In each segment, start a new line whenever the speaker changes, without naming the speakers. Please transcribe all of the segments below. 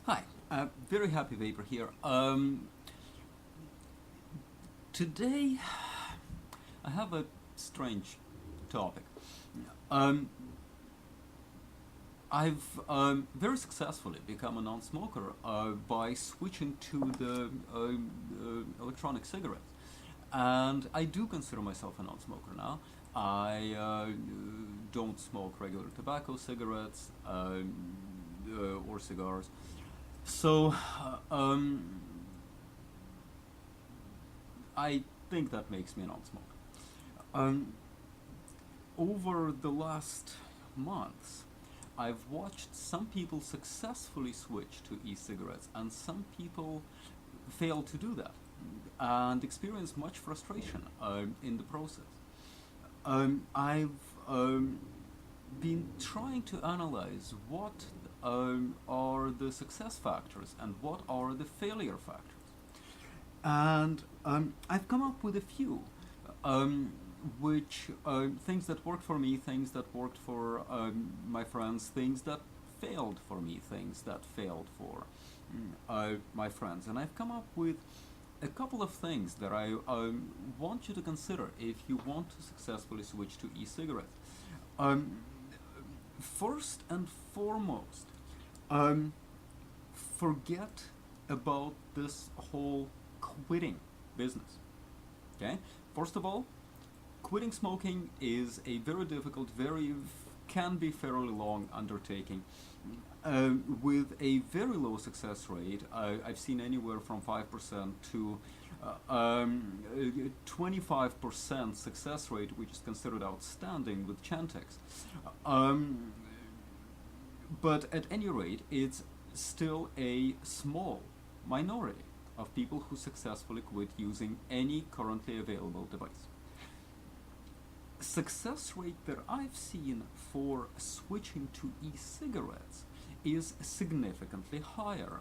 Hi, very happy Vapor here. Today I have a strange topic. Um, I've very successfully become a non-smoker by switching to the electronic cigarettes, and I do consider myself a non-smoker now. I don't smoke regular tobacco, cigarettes, or cigars. So, I think that makes me a non-smoker. Um, Over the last months, I've watched some people successfully switch to e-cigarettes, and some people fail to do that and experience much frustration in the process. I've been trying to analyze what are the success factors and what are the failure factors. And I've come up with a few, which things that worked for me, things that worked for my friends, things that failed for me, things that failed for my friends. And I've come up with a couple of things that I want you to consider if you want to successfully switch to e-cigarettes. Um, First and foremost, um, forget about this whole quitting business. Okay? First of all, quitting smoking is a very difficult, can be fairly long undertaking. With a very low success rate, I've seen anywhere from 5% to 25% success rate, which is considered outstanding with Chantix. Um, but at any rate, it's still a small minority of people who successfully quit using any currently available device. Success rate that I've seen for switching to e-cigarettes is significantly higher.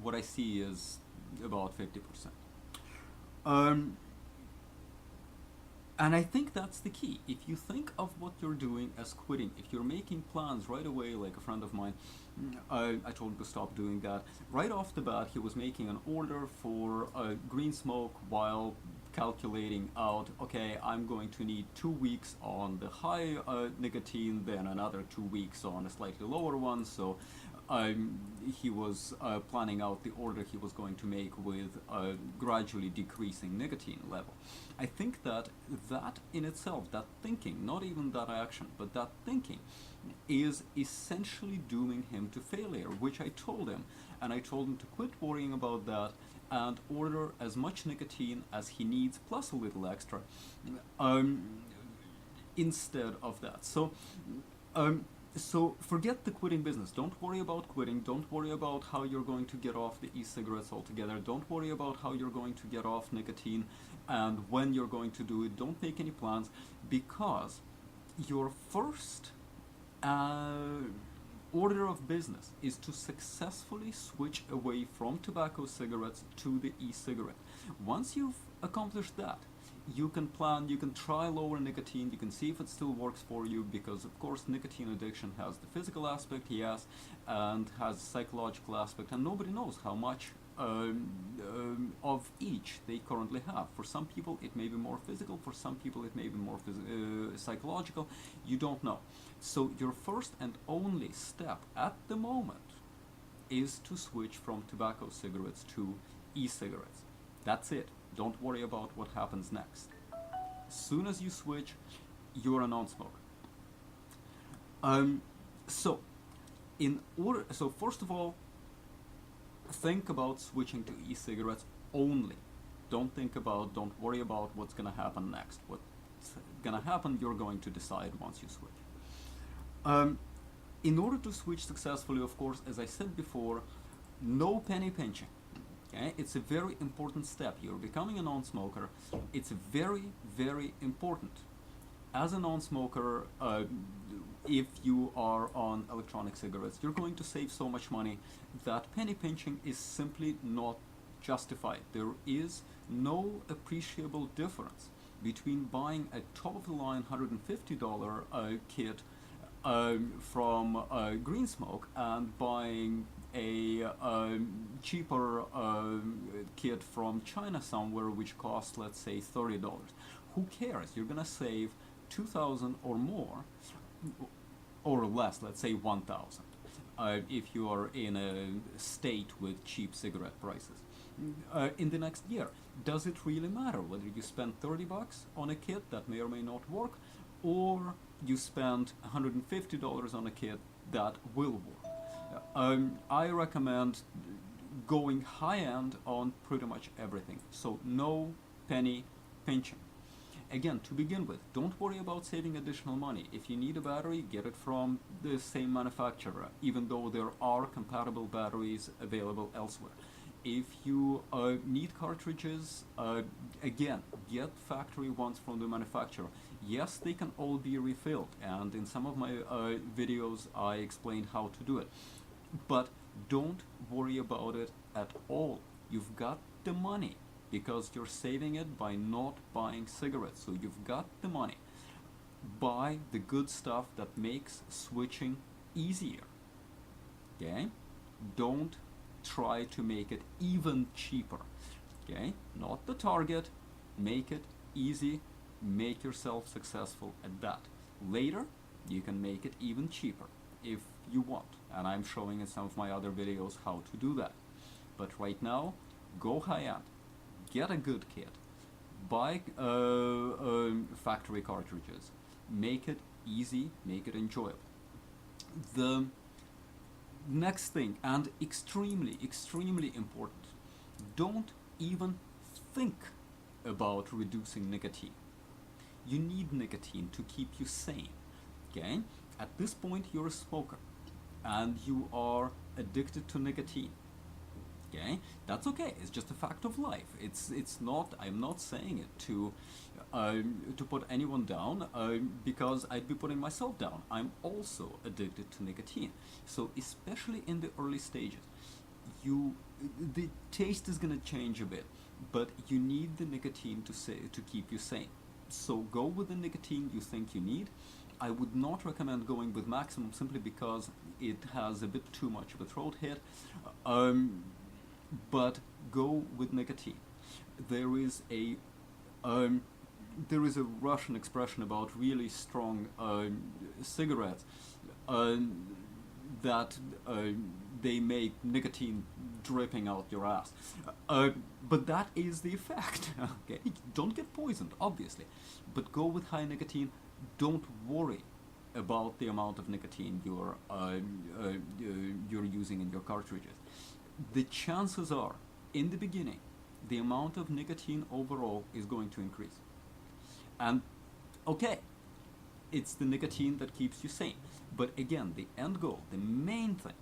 What I see is about 50%. Um, and I think that's the key. If you think of what you're doing as quitting, if you're making plans right away, like a friend of mine, I told him to stop doing that. Right off the bat, he was making an order for green smoke while calculating out, okay, I'm going to need 2 weeks on the high nicotine, then another 2 weeks on a slightly lower one. So he was planning out the order he was going to make with gradually decreasing nicotine level. I think that that in itself, that thinking, not even that action, but that thinking, is essentially dooming him to failure, which I told him. And I told him to quit worrying about that and order as much nicotine as he needs, plus a little extra, um, instead of that. So forget the quitting business. Don't worry about quitting. Don't worry about how you're going to get off the e-cigarettes altogether. Don't worry about how you're going to get off nicotine and when you're going to do it. Don't make any plans, because your first uh, order of business is to successfully switch away from tobacco cigarettes to the e-cigarette. Once you've accomplished that, you can plan, you can try lower nicotine, you can see if it still works for you, because of course nicotine addiction has the physical aspect, yes, and has the psychological aspect, and nobody knows how much of each they currently have. For some people it may be more physical, for some people it may be more psychological, you don't know. So your first and only step at the moment is to switch from tobacco cigarettes to e-cigarettes. That's it. Don't worry about what happens next. As soon as you switch, you're a non-smoker. Um, so, so first of all, think about switching to e-cigarettes only. Don't worry about what's gonna happen next. What's gonna happen, you're going to decide once you switch. Um, in order to switch successfully, of course, as I said before, no penny pinching. Okay? It's a very important step. You're becoming a non-smoker. It's very, very important. As a non-smoker, if you are on electronic cigarettes, you're going to save so much money that penny pinching is simply not justified. There is no appreciable difference between buying a top-of-the-line $150 kit from green smoke and buying a cheaper kit from China somewhere which costs, let's say, $30. Who cares? You're gonna save 2,000 or more, or less, let's say 1,000, if you are in a state with cheap cigarette prices. In the next year, does it really matter whether you spend $30 on a kit that may or may not work, or you spend $150 on a kit that will work? I recommend going high end on pretty much everything. So no penny pinching. Again, to begin with, don't worry about saving additional money. If you need a battery, get it from the same manufacturer, even though there are compatible batteries available elsewhere. If you need cartridges, again, get factory ones from the manufacturer. Yes, they can all be refilled, and in some of my videos I explained how to do it. But don't worry about it at all. You've got the money because you're saving it by not buying cigarettes. So you've got the money. Buy the good stuff that makes switching easier. Okay? Don't try to make it even cheaper. Okay? Not the target. Make it easy. Make yourself successful at that. Later, you can make it even cheaper if you want. And I'm showing in some of my other videos how to do that. But right now, go high end. Get a good kit. Buy factory cartridges. Make it easy. Make it enjoyable. The next thing, and extremely, extremely important, don't even think about reducing nicotine. You need nicotine to keep you sane. Okay? At this point, you're a smoker and you are addicted to nicotine. Okay, that's okay. It's just a fact of life. It's not. I'm not saying it to put anyone down because I'd be putting myself down. I'm also addicted to nicotine. So especially in the early stages, the taste is gonna change a bit, but you need the nicotine to keep you sane. So go with the nicotine you think you need. I would not recommend going with maximum simply because it has a bit too much of a throat hit. But go with nicotine. There is a Russian expression about really strong cigarettes that they make nicotine dripping out your ass. But that is the effect. Okay, don't get poisoned, obviously, but go with high nicotine. Don't worry about the amount of nicotine you're using in your cartridges. The chances are, in the beginning, the amount of nicotine overall is going to increase. And, okay, it's the nicotine that keeps you sane. But again, the end goal, the main thing,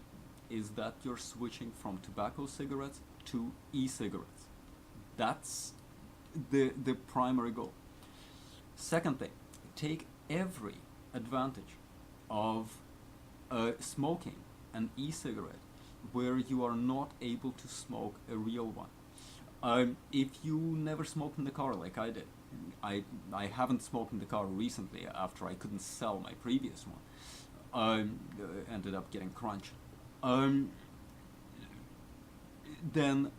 is that you're switching from tobacco cigarettes to e-cigarettes. That's the primary goal. Second thing, take every advantage of smoking an e-cigarette where you are not able to smoke a real one. If you never smoked in the car like I did, I haven't smoked in the car recently after I couldn't sell my previous one. Ended up getting crunched. Then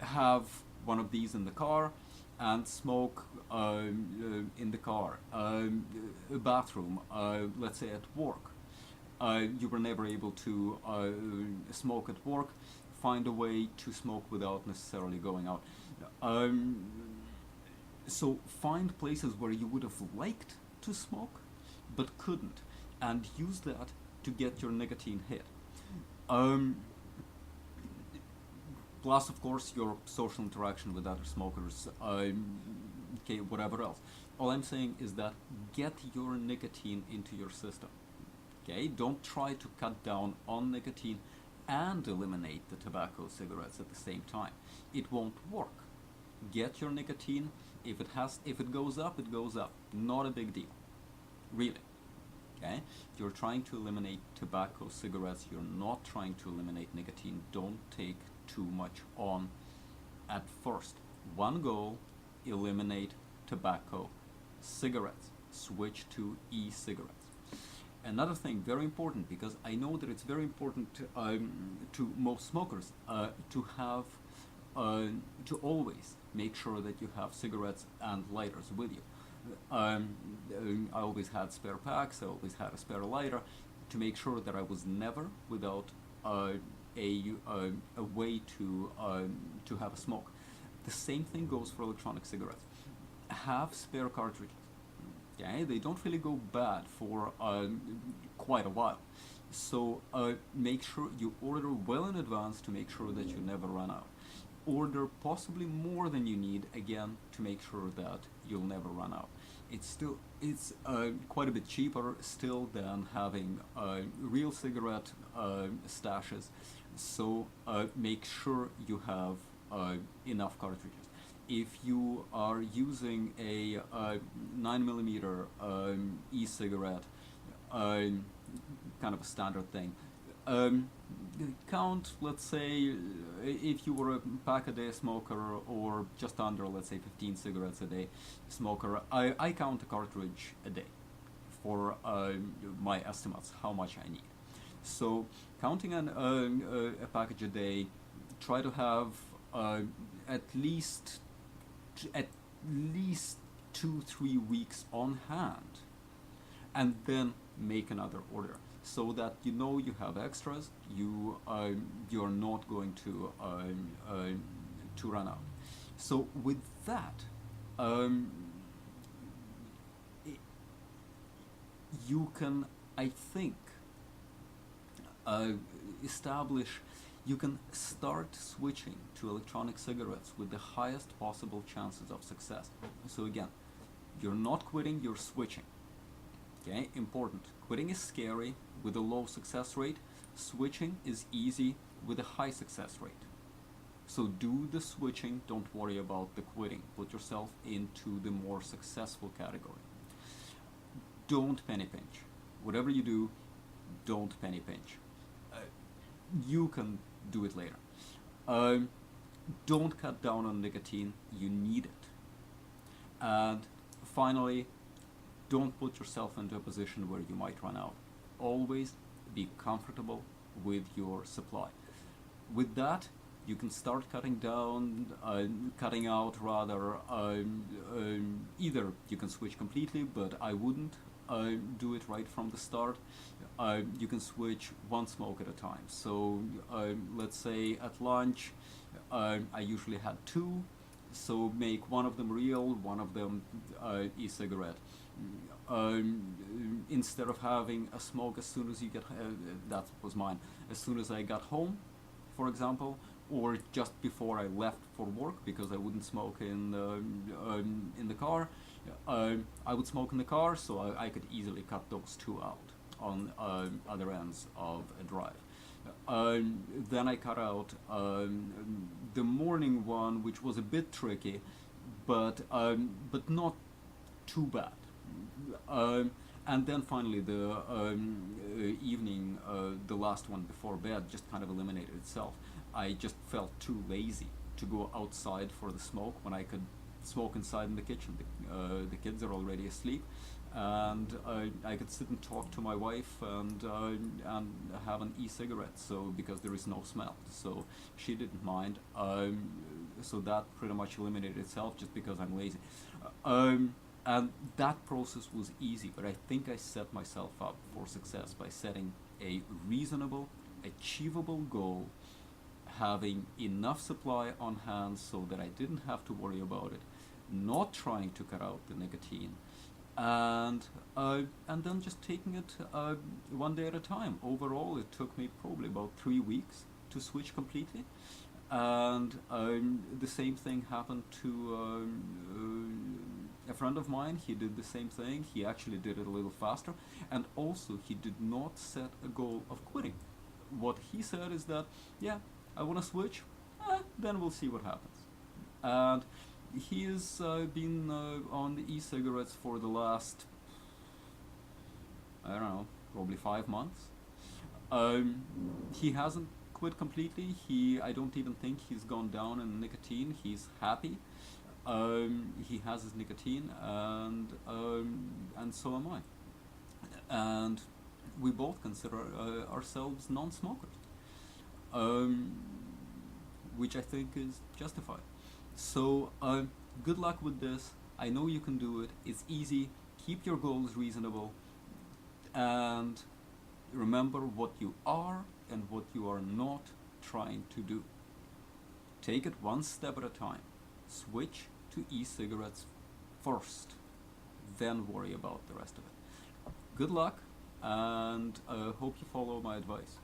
have one of these in the car and smoke in the car, a bathroom, let's say at work. You were never able to smoke at work, find a way to smoke without necessarily going out. So find places where you would have liked to smoke but couldn't, and use that to get your nicotine hit. Plus, of course, your social interaction with other smokers, okay, whatever else. All I'm saying is that get your nicotine into your system. Okay, don't try to cut down on nicotine and eliminate the tobacco cigarettes at the same time. It won't work. Get your nicotine. If it goes up, it goes up. Not a big deal, really. Okay, if you're trying to eliminate tobacco cigarettes, you're not trying to eliminate nicotine. Don't take too much on at first. One goal: eliminate tobacco cigarettes. Switch to e-cigarettes. Another thing, very important, because I know that it's very important to most smokers to have to always make sure that you have cigarettes and lighters with you. I always had spare packs. I always had a spare lighter to make sure that I was never without a way to have a smoke. The same thing goes for electronic cigarettes. Have spare cartridges. Okay, they don't really go bad for quite a while. So make sure you order well in advance to make sure that you never run out. Order possibly more than you need, again, to make sure that you'll never run out. It's quite a bit cheaper still than having real cigarette stashes. So make sure you have enough cartridges. If you are using a 9mm e-cigarette, kind of a standard thing, count, let's say, if you were a pack-a-day smoker or just under, let's say, 15 cigarettes a day smoker, I count a cartridge a day for my estimates, how much I need. So counting a package a day, try to have at least 2-3 weeks on hand, and then make another order so that you know you have extras. You're not going to run out. So with that, you can, I think, establish. You can start switching to electronic cigarettes with the highest possible chances of success. So again, you're not quitting, you're switching. Okay, important. Quitting is scary with a low success rate. Switching is easy with a high success rate. So do the switching, don't worry about the quitting. Put yourself into the more successful category. Don't penny pinch. Whatever you do, don't penny pinch. You can do it later. Don't cut down on nicotine, you need it. And finally, don't put yourself into a position where you might run out. Always be comfortable with your supply. With that, you can start cutting out rather. Either you can switch completely, but I wouldn't do it right from the start. You can switch one smoke at a time. So let's say at lunch, I usually had 2, so make one of them real, one of them e-cigarette. Instead of having a smoke as soon as you get, that was mine, as soon as I got home, for example, or just before I left for work, because I wouldn't smoke in the car. I would smoke in the car, so I could easily cut those 2 out on other ends of a drive. Then I cut out the morning one, which was a bit tricky, but not too bad. And then finally the evening, the last one before bed, just kind of eliminated itself. I just felt too lazy to go outside for the smoke when I could smoke inside in the kitchen. The kids are already asleep, and I could sit and talk to my wife and have an e-cigarette. So because there is no smell, so she didn't mind. So that pretty much eliminated itself just because I'm lazy. And that process was easy, but I think I set myself up for success by setting a reasonable, achievable goal, having enough supply on hand so that I didn't have to worry about it, not trying to cut out the nicotine, and then just taking it one day at a time. Overall, it took me probably about 3 weeks to switch completely, and the same thing happened to a friend of mine. He did the same thing. He actually did it a little faster, and also he did not set a goal of quitting. What he said is that, yeah, I want to switch, then we'll see what happens. And he has been on the e-cigarettes for the last, I don't know, probably 5 months. He hasn't quit completely. I don't even think he's gone down in nicotine. He's happy. He has his nicotine, and so am I. And we both consider ourselves non-smokers, um, which I think is justified. So good luck with this. I know you can do it. It's easy. Keep your goals reasonable, and remember what you are and what you are not trying to do. Take it one step at a time. Switch to e-cigarettes first, then worry about the rest of it. Good luck, and hope you follow my advice.